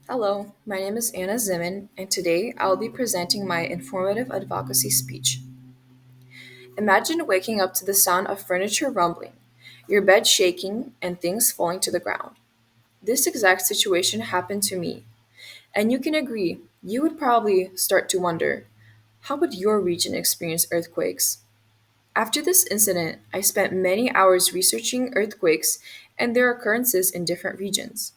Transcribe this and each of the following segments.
Hello, my name is Anna Zimin, and today I'll be presenting my informative advocacy speech. Imagine waking up to the sound of furniture rumbling, your bed shaking, and things falling to the ground. This exact situation happened to me, and you can agree, you would probably start to wonder how would your region experience earthquakes? After this incident, I spent many hours researching earthquakes and their occurrences in different regions.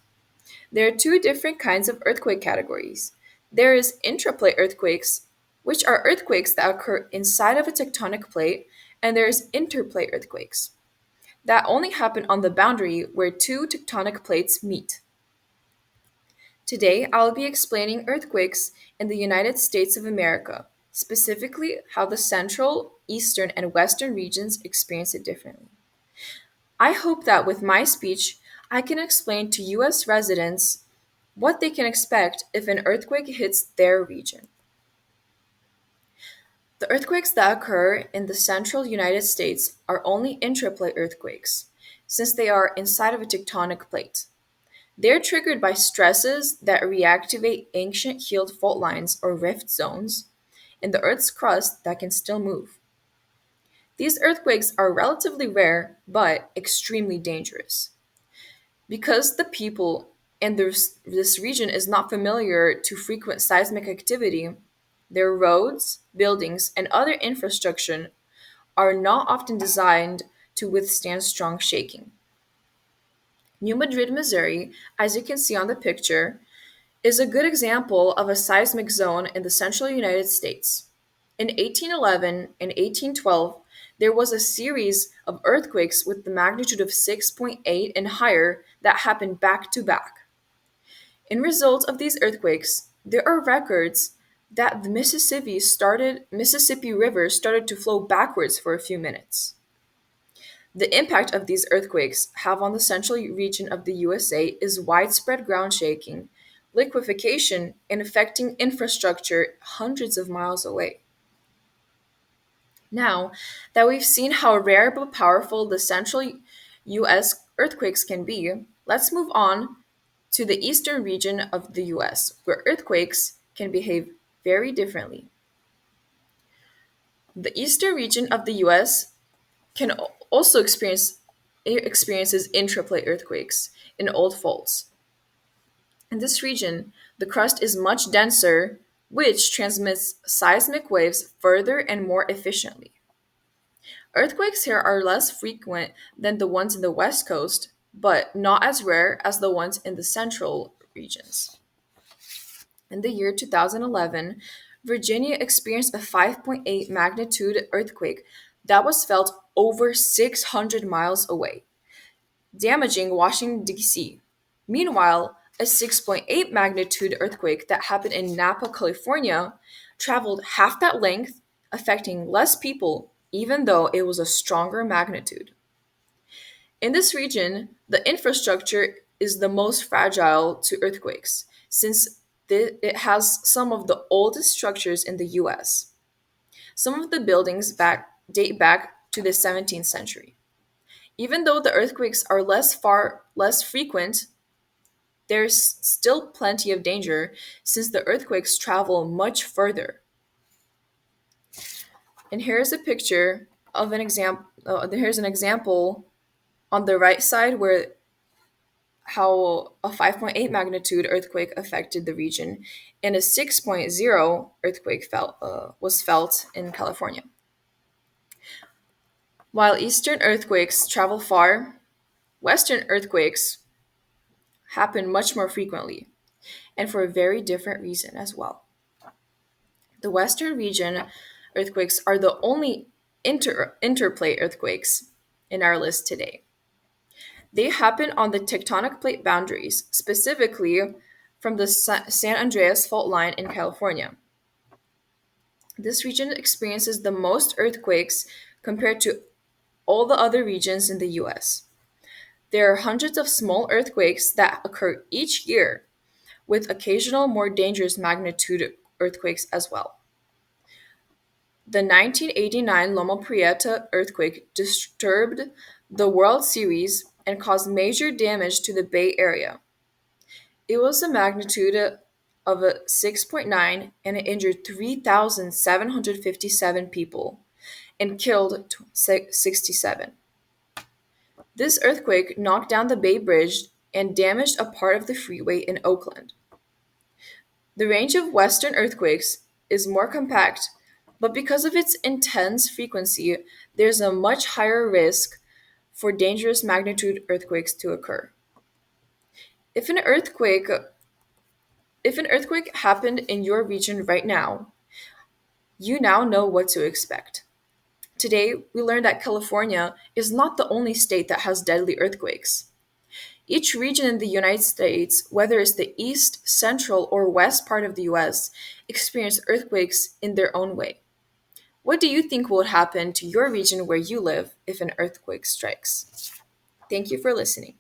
There are two different kinds of earthquake categories. There is intraplate earthquakes, which are earthquakes that occur inside of a tectonic plate, and there is interplate earthquakes that only happen on the boundary where two tectonic plates meet. Today, I'll be explaining earthquakes in the United States of America, specifically how the central, eastern, and western regions experience it differently. I hope that with my speech, I can explain to US residents what they can expect if an earthquake hits their region. The earthquakes that occur in the central United States are only intraplate earthquakes, since they are inside of a tectonic plate. They're triggered by stresses that reactivate ancient healed fault lines or rift zones in the Earth's crust that can still move. These earthquakes are relatively rare but extremely dangerous. Because the people in this region is not familiar to frequent seismic activity, their roads, buildings, and other infrastructure are not often designed to withstand strong shaking. New Madrid, Missouri, as you can see on the picture, is a good example of a seismic zone in the central United States. In 1811 and 1812, there was a series of earthquakes with the magnitude of 6.8 and higher that happened back to back. In result of these earthquakes, there are records that the Mississippi River started to flow backwards for a few minutes. The impact of these earthquakes have on the central region of the USA is widespread ground shaking, liquefaction, and affecting infrastructure hundreds of miles away. Now that we've seen how rare but powerful the central US earthquakes can be, let's move on to the eastern region of the US, where earthquakes can behave very differently. The eastern region of the US can also experiences intraplate earthquakes in old faults. In this region, the crust is much denser, which transmits seismic waves further and more efficiently. Earthquakes here are less frequent than the ones in the west coast, but not as rare as the ones in the central regions. In the year 2011, Virginia experienced a 5.8 magnitude earthquake that was felt over 600 miles away, damaging Washington, D.C. Meanwhile, a 6.8 magnitude earthquake that happened in Napa, California, traveled half that length, affecting less people, even though it was a stronger magnitude. In this region, the infrastructure is the most fragile to earthquakes, since it has some of the oldest structures in the US. Some of the buildings date back to the 17th century. Even though the earthquakes are less frequent, there's still plenty of danger since the earthquakes travel much further. And here's a picture of an example. Here's an example on the right side where how a 5.8 magnitude earthquake affected the region, and a 6.0 earthquake was felt in California. While eastern earthquakes travel far, western earthquakes happen much more frequently, and for a very different reason as well. The western region earthquakes are the only interplate earthquakes in our list today. They happen on the tectonic plate boundaries, specifically from the San Andreas fault line in California. This region experiences the most earthquakes compared to all the other regions in the US. There are hundreds of small earthquakes that occur each year, with occasional more dangerous magnitude earthquakes as well. The 1989 Loma Prieta earthquake disturbed the World Series and caused major damage to the Bay Area. It was a magnitude of a 6.9 and it injured 3,757 people and killed 67. This earthquake knocked down the Bay Bridge and damaged a part of the freeway in Oakland. The range of Western earthquakes is more compact, but because of its intense frequency, there's a much higher risk for dangerous magnitude earthquakes to occur. If an earthquake if an earthquake happened in your region right now, you now know what to expect. Today, we learned that California is not the only state that has deadly earthquakes. Each region in the United States, whether it's the east, central, or west part of the US, experience earthquakes in their own way. What do you think will happen to your region where you live if an earthquake strikes? Thank you for listening.